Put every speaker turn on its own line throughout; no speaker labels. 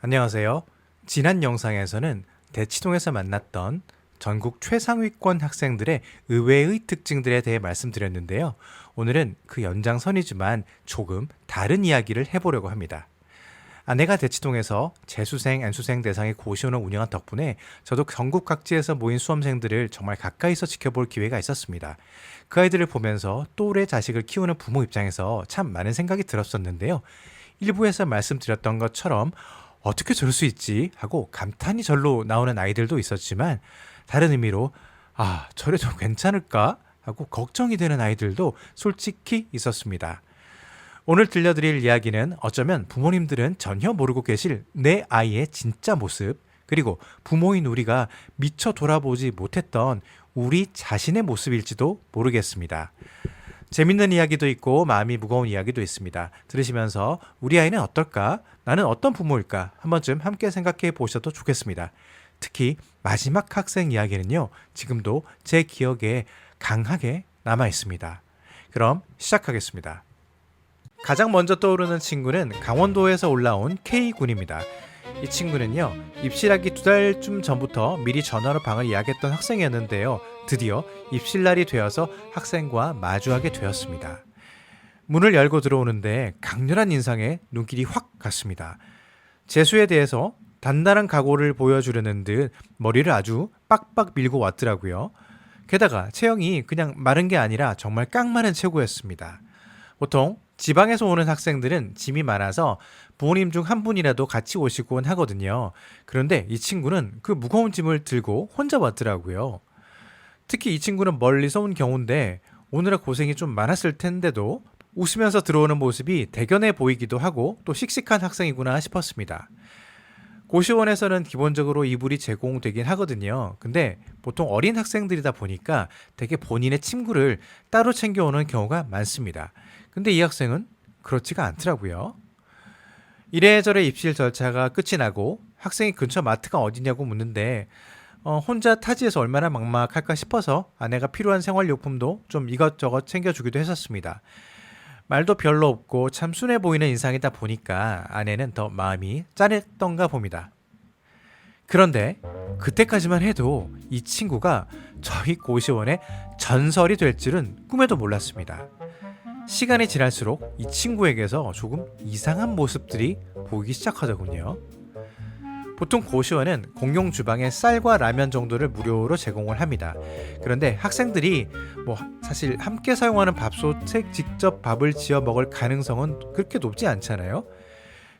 안녕하세요. 지난 영상에서는 대치동에서 만났던 전국 최상위권 학생들의 의외의 특징들에 대해 말씀드렸는데요. 오늘은 그 연장선이지만 조금 다른 이야기를 해보려고 합니다. 아내가 대치동에서 재수생, N수생 대상의 고시원을 운영한 덕분에 저도 전국 각지에서 모인 수험생들을 정말 가까이서 지켜볼 기회가 있었습니다. 그 아이들을 보면서 또래 자식을 키우는 부모 입장에서 참 많은 생각이 들었었는데요. 일부에서 말씀드렸던 것처럼 어떻게 저럴 수 있지? 하고 감탄이 절로 나오는 아이들도 있었지만 다른 의미로 저래도 괜찮을까? 하고 걱정이 되는 아이들도 솔직히 있었습니다. 오늘 들려드릴 이야기는 어쩌면 부모님들은 전혀 모르고 계실 내 아이의 진짜 모습, 그리고 부모인 우리가 미처 돌아보지 못했던 우리 자신의 모습일지도 모르겠습니다. 재밌는 이야기도 있고 마음이 무거운 이야기도 있습니다. 들으시면서 우리 아이는 어떨까? 나는 어떤 부모일까? 한 번쯤 함께 생각해 보셔도 좋겠습니다. 특히 마지막 학생 이야기는요, 지금도 제 기억에 강하게 남아 있습니다. 그럼 시작하겠습니다. 가장 먼저 떠오르는 친구는 강원도에서 올라온 K군입니다. 이 친구는요, 입실하기 2달쯤 전부터 미리 전화로 방을 예약했던 학생이었는데요. 드디어 입실날이 되어서 학생과 마주하게 되었습니다. 문을 열고 들어오는데 강렬한 인상에 눈길이 확 갔습니다. 재수에 대해서 단단한 각오를 보여주려는 듯 머리를 아주 빡빡 밀고 왔더라고요. 게다가 체형이 그냥 마른 게 아니라 정말 깡마른 체구였습니다. 보통 지방에서 오는 학생들은 짐이 많아서 부모님 중 한 분이라도 같이 오시곤 하거든요. 그런데 이 친구는 그 무거운 짐을 들고 혼자 왔더라고요. 특히 이 친구는 멀리서 온 경우인데 오느라 고생이 좀 많았을 텐데도 웃으면서 들어오는 모습이 대견해 보이기도 하고 또 씩씩한 학생이구나 싶었습니다. 고시원에서는 기본적으로 이불이 제공되긴 하거든요. 근데 보통 어린 학생들이다 보니까 되게 본인의 침구를 따로 챙겨오는 경우가 많습니다. 근데 이 학생은 그렇지가 않더라고요. 이래저래 입실 절차가 끝이 나고 학생이 근처 마트가 어디냐고 묻는데 혼자 타지에서 얼마나 막막할까 싶어서 아내가 필요한 생활용품도 좀 이것저것 챙겨주기도 했었습니다. 말도 별로 없고 참 순해 보이는 인상이다 보니까 아내는 더 마음이 짠했던가 봅니다. 그런데 그때까지만 해도 이 친구가 저희 고시원의 전설이 될 줄은 꿈에도 몰랐습니다. 시간이 지날수록 이 친구에게서 조금 이상한 모습들이 보이기 시작하더군요. 보통 고시원은 공용 주방에 쌀과 라면 정도를 무료로 제공을 합니다. 그런데 학생들이 사실 함께 사용하는 밥솥에 직접 밥을 지어 먹을 가능성은 그렇게 높지 않잖아요.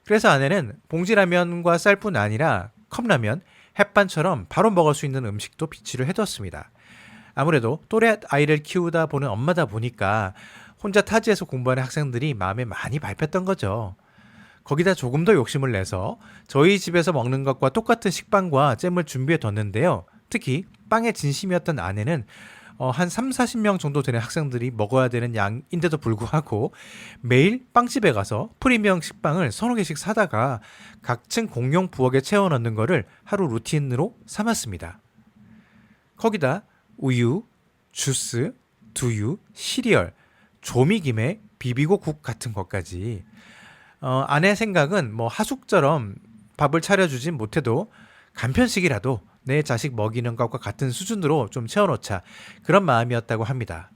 그래서 아내는 봉지라면과 쌀뿐 아니라 컵라면, 햇반처럼 바로 먹을 수 있는 음식도 비치를 해뒀습니다. 아무래도 또래 아이를 키우다 보는 엄마다 보니까 혼자 타지에서 공부하는 학생들이 마음에 많이 밟혔던 거죠. 거기다 조금 더 욕심을 내서 저희 집에서 먹는 것과 똑같은 식빵과 잼을 준비해 뒀는데요. 특히 빵에 진심이었던 아내는 한 3, 40명 정도 되는 학생들이 먹어야 되는 양인데도 불구하고 매일 빵집에 가서 프리미엄 식빵을 서너 개씩 사다가 각층 공용 부엌에 채워 넣는 거를 하루 루틴으로 삼았습니다. 거기다 우유, 주스, 두유, 시리얼, 조미김에 비비고 국 같은 것까지. 아내 생각은 하숙처럼 밥을 차려주진 못해도 간편식이라도 내 자식 먹이는 것과 같은 수준으로 좀 채워놓자, 그런 마음이었다고 합니다.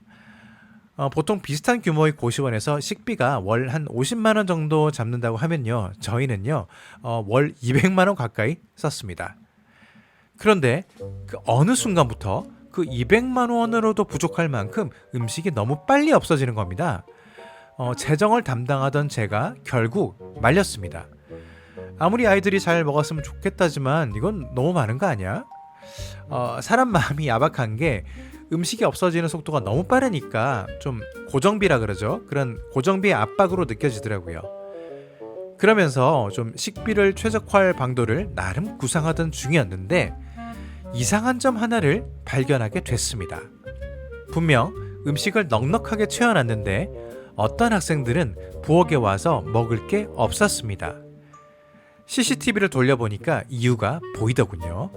보통 비슷한 규모의 고시원에서 식비가 월 한 50만 원 정도 잡는다고 하면요, 저희는요 월 200만 원 가까이 썼습니다. 그런데 그 어느 순간부터 그 200만 원으로도 부족할 만큼 음식이 너무 빨리 없어지는 겁니다. 재정을 담당하던 제가 결국 말렸습니다. 아무리 아이들이 잘 먹었으면 좋겠다지만 이건 너무 많은 거 아니야? 사람 마음이 야박한 게 음식이 없어지는 속도가 너무 빠르니까 좀 고정비라 그러죠. 그런 고정비의 압박으로 느껴지더라고요. 그러면서 좀 식비를 최적화할 방도를 나름 구상하던 중이었는데 이상한 점 하나를 발견하게 됐습니다. 분명 음식을 넉넉하게 채워놨는데 어떤 학생들은 부엌에 와서 먹을 게 없었습니다. CCTV를 돌려보니까 이유가 보이더군요.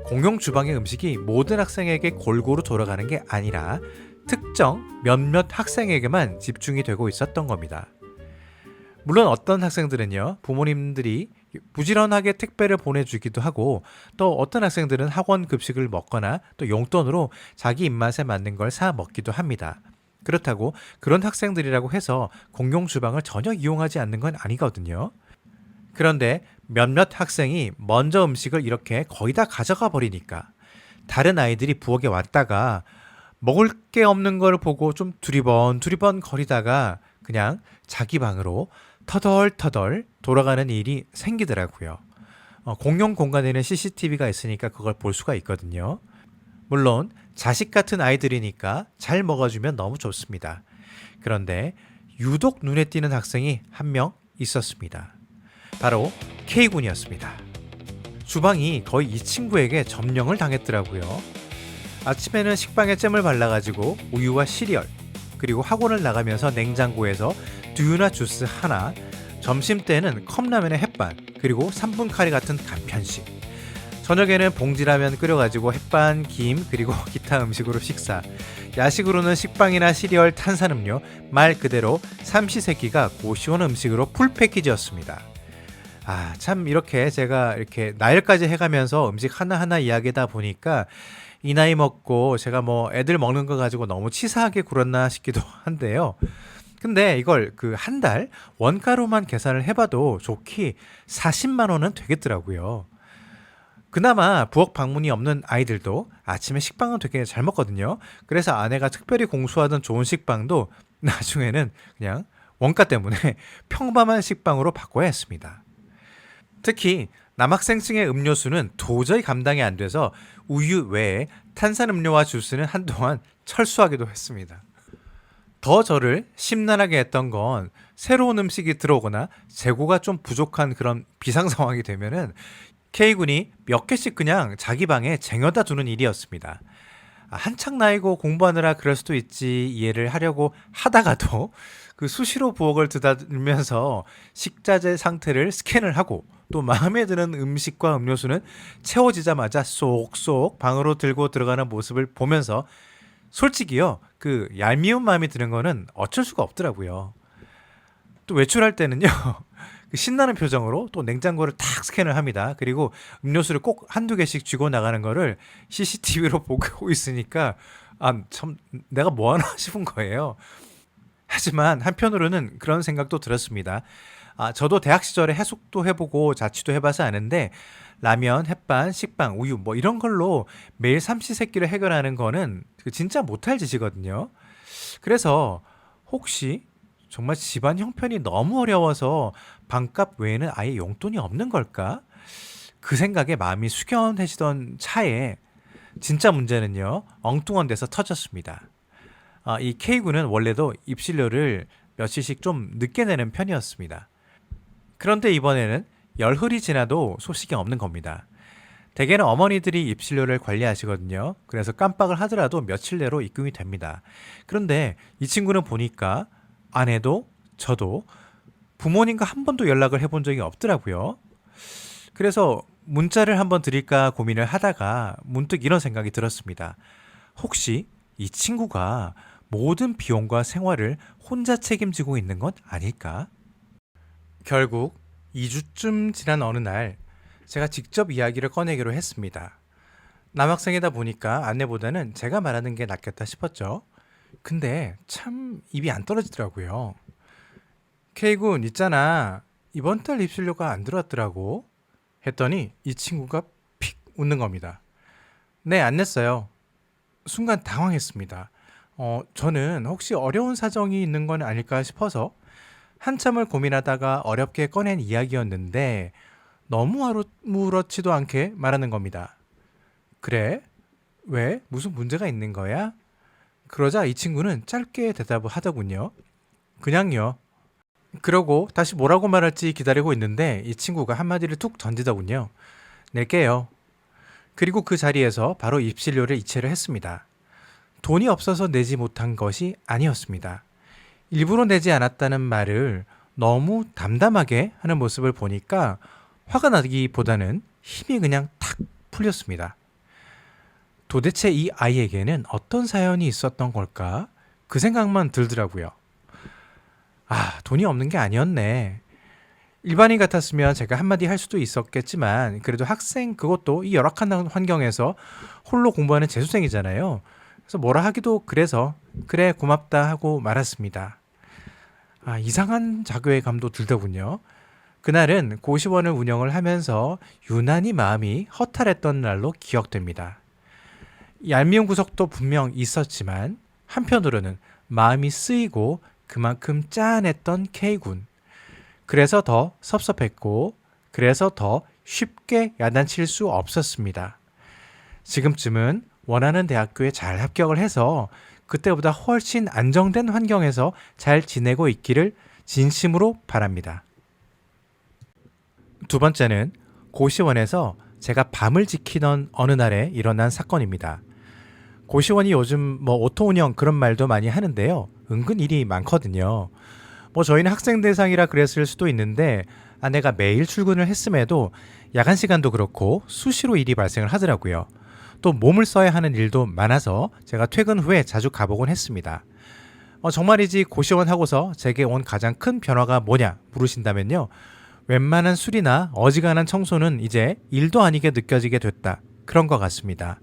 공용 주방의 음식이 모든 학생에게 골고루 돌아가는 게 아니라 특정 몇몇 학생에게만 집중이 되고 있었던 겁니다. 물론 어떤 학생들은요, 부모님들이 부지런하게 택배를 보내주기도 하고 또 어떤 학생들은 학원 급식을 먹거나 또 용돈으로 자기 입맛에 맞는 걸 사 먹기도 합니다. 그렇다고 그런 학생들이라고 해서 공용 주방을 전혀 이용하지 않는 건 아니거든요. 그런데 몇몇 학생이 먼저 음식을 이렇게 거의 다 가져가 버리니까 다른 아이들이 부엌에 왔다가 먹을 게 없는 걸 보고 좀 두리번 거리다가 그냥 자기 방으로 터덜터덜 돌아가는 일이 생기더라고요. 공용 공간에는 CCTV가 있으니까 그걸 볼 수가 있거든요. 물론 자식 같은 아이들이니까 잘 먹어주면 너무 좋습니다. 그런데 유독 눈에 띄는 학생이 한 명 있었습니다. 바로 K군이었습니다. 주방이 거의 이 친구에게 점령을 당했더라고요. 아침에는 식빵에 잼을 발라가지고 우유와 시리얼, 그리고 학원을 나가면서 냉장고에서 두유나 주스 하나, 점심때는 컵라면에 햇반, 그리고 3분 카레 같은 간편식, 저녁에는 봉지라면 끓여가지고 햇반, 김, 그리고 기타 음식으로 식사, 야식으로는 식빵이나 시리얼, 탄산음료, 말 그대로 삼시세끼가 고시원 음식으로 풀 패키지였습니다. 참 이렇게 제가 이렇게 나열까지 해가면서 음식 하나하나 이야기하다 보니까 이 나이 먹고 제가 뭐 애들 먹는 거 가지고 너무 치사하게 굴었나 싶기도 한데요. 근데 이걸 그 한 달 원가로만 계산을 해봐도 좋게 40만 원은 되겠더라고요. 그나마 부엌 방문이 없는 아이들도 아침에 식빵은 되게 잘 먹거든요. 그래서 아내가 특별히 공수하던 좋은 식빵도 나중에는 그냥 원가 때문에 평범한 식빵으로 바꿔야 했습니다. 특히 남학생층의 음료수는 도저히 감당이 안 돼서 우유 외에 탄산음료와 주스는 한동안 철수하기도 했습니다. 더 저를 심란하게 했던 건 새로운 음식이 들어오거나 재고가 좀 부족한 그런 비상 상황이 되면은 K군이 몇 개씩 그냥 자기 방에 쟁여다 두는 일이었습니다. 한창 나이고 공부하느라 그럴 수도 있지 이해를 하려고 하다가도 그 수시로 부엌을 드다들면서 식자재 상태를 스캔을 하고 또 마음에 드는 음식과 음료수는 채워지자마자 쏙쏙 방으로 들고 들어가는 모습을 보면서 솔직히요, 그 얄미운 마음이 드는 거는 어쩔 수가 없더라고요. 또 외출할 때는요, 그 신나는 표정으로 또 냉장고를 탁 스캔을 합니다. 그리고 음료수를 꼭 한두 개씩 쥐고 나가는 거를 CCTV로 보고 있으니까 참 내가 뭐 하나 싶은 거예요. 하지만 한편으로는 그런 생각도 들었습니다. 저도 대학 시절에 해숙도 해보고 자취도 해봐서 아는데 라면, 햇반, 식빵, 우유 뭐 이런 걸로 매일 삼시세끼를 해결하는 거는 진짜 못할 짓이거든요. 그래서 혹시 정말 집안 형편이 너무 어려워서 방값 외에는 아예 용돈이 없는 걸까? 그 생각에 마음이 숙연해지던 차에 진짜 문제는요, 엉뚱한 데서 터졌습니다. 이 K군은 원래도 입실료를 며칠씩 좀 늦게 내는 편이었습니다. 그런데 이번에는 열흘이 지나도 소식이 없는 겁니다. 대개는 어머니들이 입실료를 관리하시거든요. 그래서 깜빡을 하더라도 며칠 내로 입금이 됩니다. 그런데 이 친구는 보니까 아내도 저도 부모님과 한 번도 연락을 해본 적이 없더라고요. 그래서 문자를 한번 드릴까 고민을 하다가 문득 이런 생각이 들었습니다. 혹시 이 친구가 모든 비용과 생활을 혼자 책임지고 있는 건 아닐까? 결국 2주쯤 지난 어느 날 제가 직접 이야기를 꺼내기로 했습니다. 남학생이다 보니까 아내보다는 제가 말하는 게 낫겠다 싶었죠. 근데 참 입이 안 떨어지더라고요. K군 있잖아. 이번 달 입실료가 안 들어왔더라고. 했더니 이 친구가 픽 웃는 겁니다. 네, 안 냈어요. 순간 당황했습니다. 저는 혹시 어려운 사정이 있는 건 아닐까 싶어서 한참을 고민하다가 어렵게 꺼낸 이야기였는데 너무 아무렇지도 않게 말하는 겁니다. 그래? 왜? 무슨 문제가 있는 거야? 그러자 이 친구는 짧게 대답을 하더군요. 그냥요. 그러고 다시 뭐라고 말할지 기다리고 있는데 이 친구가 한마디를 툭 던지더군요. 낼게요. 그리고 그 자리에서 바로 입실료를 이체를 했습니다. 돈이 없어서 내지 못한 것이 아니었습니다. 일부러 내지 않았다는 말을 너무 담담하게 하는 모습을 보니까 화가 나기보다는 힘이 그냥 탁 풀렸습니다. 도대체 이 아이에게는 어떤 사연이 있었던 걸까? 그 생각만 들더라고요. 돈이 없는 게 아니었네. 일반인 같았으면 제가 한마디 할 수도 있었겠지만 그래도 학생 그것도 이 열악한 환경에서 홀로 공부하는 재수생이잖아요. 그래서 뭐라 하기도 그래서 그래 고맙다 하고 말았습니다. 이상한 자교의 감도 들더군요. 그날은 고시원을 운영을 하면서 유난히 마음이 허탈했던 날로 기억됩니다. 얄미운 구석도 분명 있었지만 한편으로는 마음이 쓰이고 그만큼 짠했던 K군. 그래서 더 섭섭했고 그래서 더 쉽게 야단칠 수 없었습니다. 지금쯤은 원하는 대학교에 잘 합격을 해서 그때보다 훨씬 안정된 환경에서 잘 지내고 있기를 진심으로 바랍니다. 두 번째는 고시원에서 제가 밤을 지키던 어느 날에 일어난 사건입니다. 고시원이 요즘 오토 운영 그런 말도 많이 하는데요. 은근 일이 많거든요. 저희는 학생 대상이라 그랬을 수도 있는데 아내가 매일 출근을 했음에도 야간 시간도 그렇고 수시로 일이 발생을 하더라고요. 또 몸을 써야 하는 일도 많아서 제가 퇴근 후에 자주 가보곤 했습니다. 정말이지 고시원 하고서 제게 온 가장 큰 변화가 뭐냐 물으신다면요. 웬만한 술이나 어지간한 청소는 이제 일도 아니게 느껴지게 됐다. 그런 것 같습니다.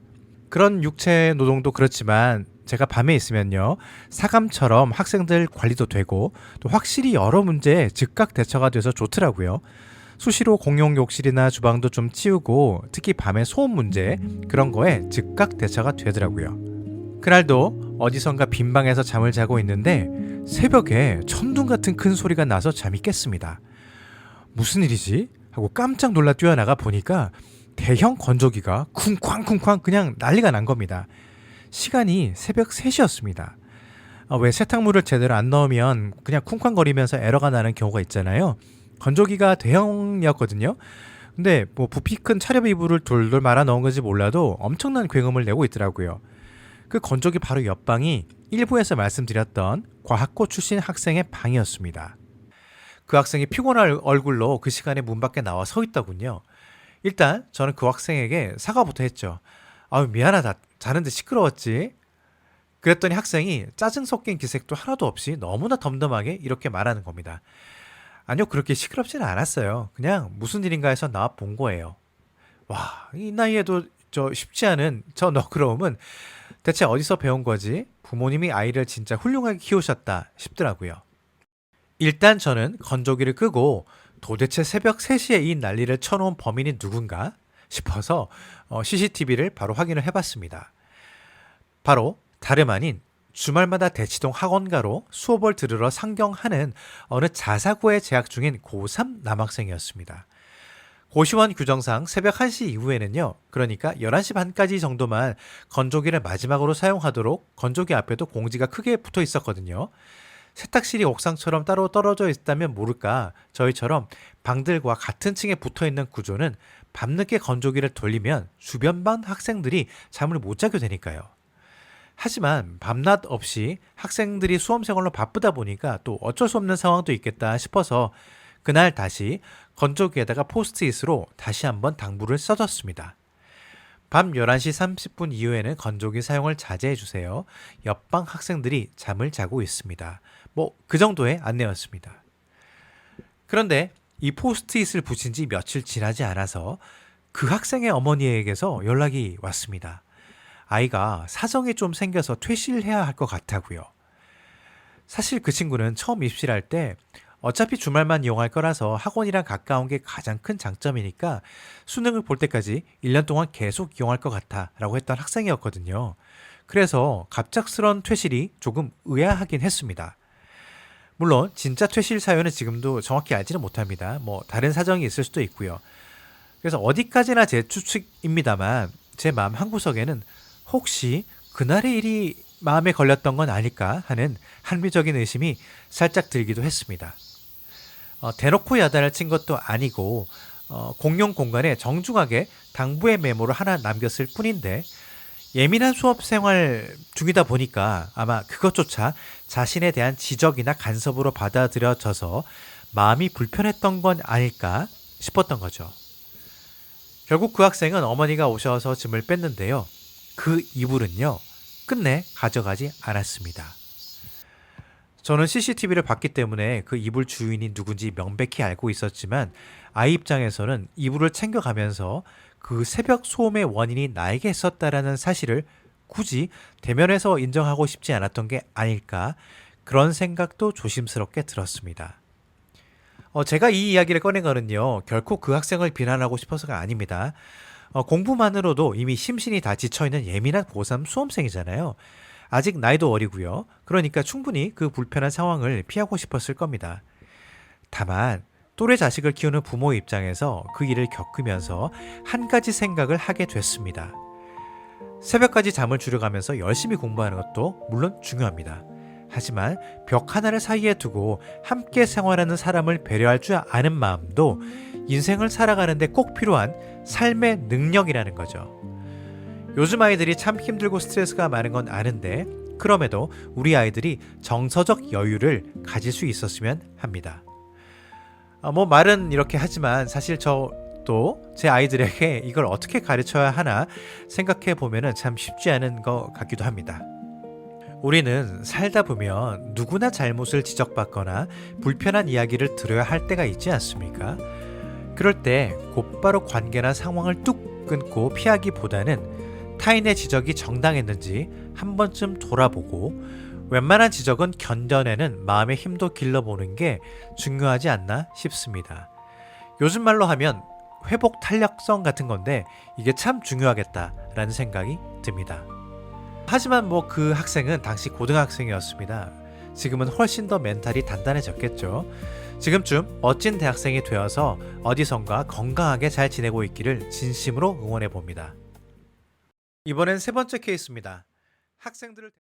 그런 육체 노동도 그렇지만 제가 밤에 있으면요. 사감처럼 학생들 관리도 되고 또 확실히 여러 문제에 즉각 대처가 돼서 좋더라고요. 수시로 공용 욕실이나 주방도 좀 치우고 특히 밤에 소음 문제 그런 거에 즉각 대처가 되더라고요. 그날도 어디선가 빈 방에서 잠을 자고 있는데 새벽에 천둥 같은 큰 소리가 나서 잠이 깼습니다. 무슨 일이지? 하고 깜짝 놀라 뛰어나가 보니까 대형 건조기가 쿵쾅쿵쾅 그냥 난리가 난 겁니다. 시간이 새벽 3시였습니다. 왜 세탁물을 제대로 안 넣으면 그냥 쿵쾅거리면서 에러가 나는 경우가 있잖아요. 건조기가 대형이었거든요. 근데 부피 큰 차렵 이불을 돌돌 말아 넣은 건지 몰라도 엄청난 굉음을 내고 있더라고요. 그 건조기 바로 옆방이 일부에서 말씀드렸던 과학고 출신 학생의 방이었습니다. 그 학생이 피곤한 얼굴로 그 시간에 문 밖에 나와 서 있더군요. 일단 저는 그 학생에게 사과부터 했죠. 미안하다. 자는데 시끄러웠지. 그랬더니 학생이 짜증 섞인 기색도 하나도 없이 너무나 덤덤하게 이렇게 말하는 겁니다. 아니요, 그렇게 시끄럽지는 않았어요. 그냥 무슨 일인가 해서 나와 본 거예요. 와, 이 나이에도 쉽지 않은 저 너그러움은 대체 어디서 배운 거지? 부모님이 아이를 진짜 훌륭하게 키우셨다 싶더라고요. 일단 저는 건조기를 끄고 도대체 새벽 3시에 이 난리를 쳐놓은 범인이 누군가 싶어서 CCTV를 바로 확인을 해봤습니다. 바로 다름 아닌 주말마다 대치동 학원가로 수업을 들으러 상경하는 어느 자사고에 재학 중인 고3 남학생이었습니다. 고시원 규정상 새벽 1시 이후에는요. 그러니까 11시 반까지 정도만 건조기를 마지막으로 사용하도록 건조기 앞에도 공지가 크게 붙어 있었거든요. 세탁실이 옥상처럼 따로 떨어져 있다면 모를까 저희처럼 방들과 같은 층에 붙어있는 구조는 밤늦게 건조기를 돌리면 주변 반 학생들이 잠을 못 자게 되니까요. 하지만 밤낮 없이 학생들이 수험생활로 바쁘다 보니까 또 어쩔 수 없는 상황도 있겠다 싶어서 그날 다시 건조기에다가 포스트잇으로 다시 한번 당부를 써뒀습니다. 밤 11시 30분 이후에는 건조기 사용을 자제해주세요. 옆방 학생들이 잠을 자고 있습니다. 그 정도의 안내였습니다. 그런데 이 포스트잇을 붙인 지 며칠 지나지 않아서 그 학생의 어머니에게서 연락이 왔습니다. 아이가 사정이 좀 생겨서 퇴실을 해야 할 것 같다고요. 사실 그 친구는 처음 입시를 할 때 어차피 주말만 이용할 거라서 학원이랑 가까운 게 가장 큰 장점이니까 수능을 볼 때까지 1년 동안 계속 이용할 것 같아 라고 했던 학생이었거든요. 그래서 갑작스런 퇴실이 조금 의아하긴 했습니다. 물론 진짜 퇴실 사유는 지금도 정확히 알지는 못합니다. 다른 사정이 있을 수도 있고요. 그래서 어디까지나 제 추측입니다만 제 마음 한구석에는 혹시 그날의 일이 마음에 걸렸던 건 아닐까 하는 합리적인 의심이 살짝 들기도 했습니다. 대놓고 야단을 친 것도 아니고 공용 공간에 정중하게 당부의 메모를 하나 남겼을 뿐인데 예민한 수업 생활 중이다 보니까 아마 그것조차 자신에 대한 지적이나 간섭으로 받아들여져서 마음이 불편했던 건 아닐까 싶었던 거죠. 결국 그 학생은 어머니가 오셔서 짐을 뺐는데요. 그 이불은요. 끝내 가져가지 않았습니다. 저는 CCTV를 봤기 때문에 그 이불 주인이 누군지 명백히 알고 있었지만 아이 입장에서는 이불을 챙겨가면서 그 새벽 소음의 원인이 나에게 있었다라는 사실을 굳이 대면해서 인정하고 싶지 않았던 게 아닐까 그런 생각도 조심스럽게 들었습니다. 제가 이 이야기를 꺼낸 거는요, 결코 그 학생을 비난하고 싶어서가 아닙니다. 공부만으로도 이미 심신이 다 지쳐있는 예민한 고3 수험생이잖아요. 아직 나이도 어리고요. 그러니까 충분히 그 불편한 상황을 피하고 싶었을 겁니다. 다만 또래 자식을 키우는 부모의 입장에서 그 일을 겪으면서 한 가지 생각을 하게 됐습니다. 새벽까지 잠을 줄여가면서 열심히 공부하는 것도 물론 중요합니다. 하지만 벽 하나를 사이에 두고 함께 생활하는 사람을 배려할 줄 아는 마음도 인생을 살아가는데 꼭 필요한 삶의 능력이라는 거죠. 요즘 아이들이 참 힘들고 스트레스가 많은 건 아는데 그럼에도 우리 아이들이 정서적 여유를 가질 수 있었으면 합니다. 말은 이렇게 하지만 사실 저도 제 아이들에게 이걸 어떻게 가르쳐야 하나 생각해 보면은 참 쉽지 않은 것 같기도 합니다. 우리는 살다 보면 누구나 잘못을 지적받거나 불편한 이야기를 들어야 할 때가 있지 않습니까? 그럴 때 곧바로 관계나 상황을 뚝 끊고 피하기보다는 타인의 지적이 정당했는지 한 번쯤 돌아보고 웬만한 지적은 견뎌내는 마음의 힘도 길러보는 게 중요하지 않나 싶습니다. 요즘 말로 하면 회복 탄력성 같은 건데 이게 참 중요하겠다라는 생각이 듭니다. 하지만 그 학생은 당시 고등학생이었습니다. 지금은 훨씬 더 멘탈이 단단해졌겠죠. 지금쯤 멋진 대학생이 되어서 어디선가 건강하게 잘 지내고 있기를 진심으로 응원해 봅니다. 이번엔 세 번째 케이스입니다. 학생들을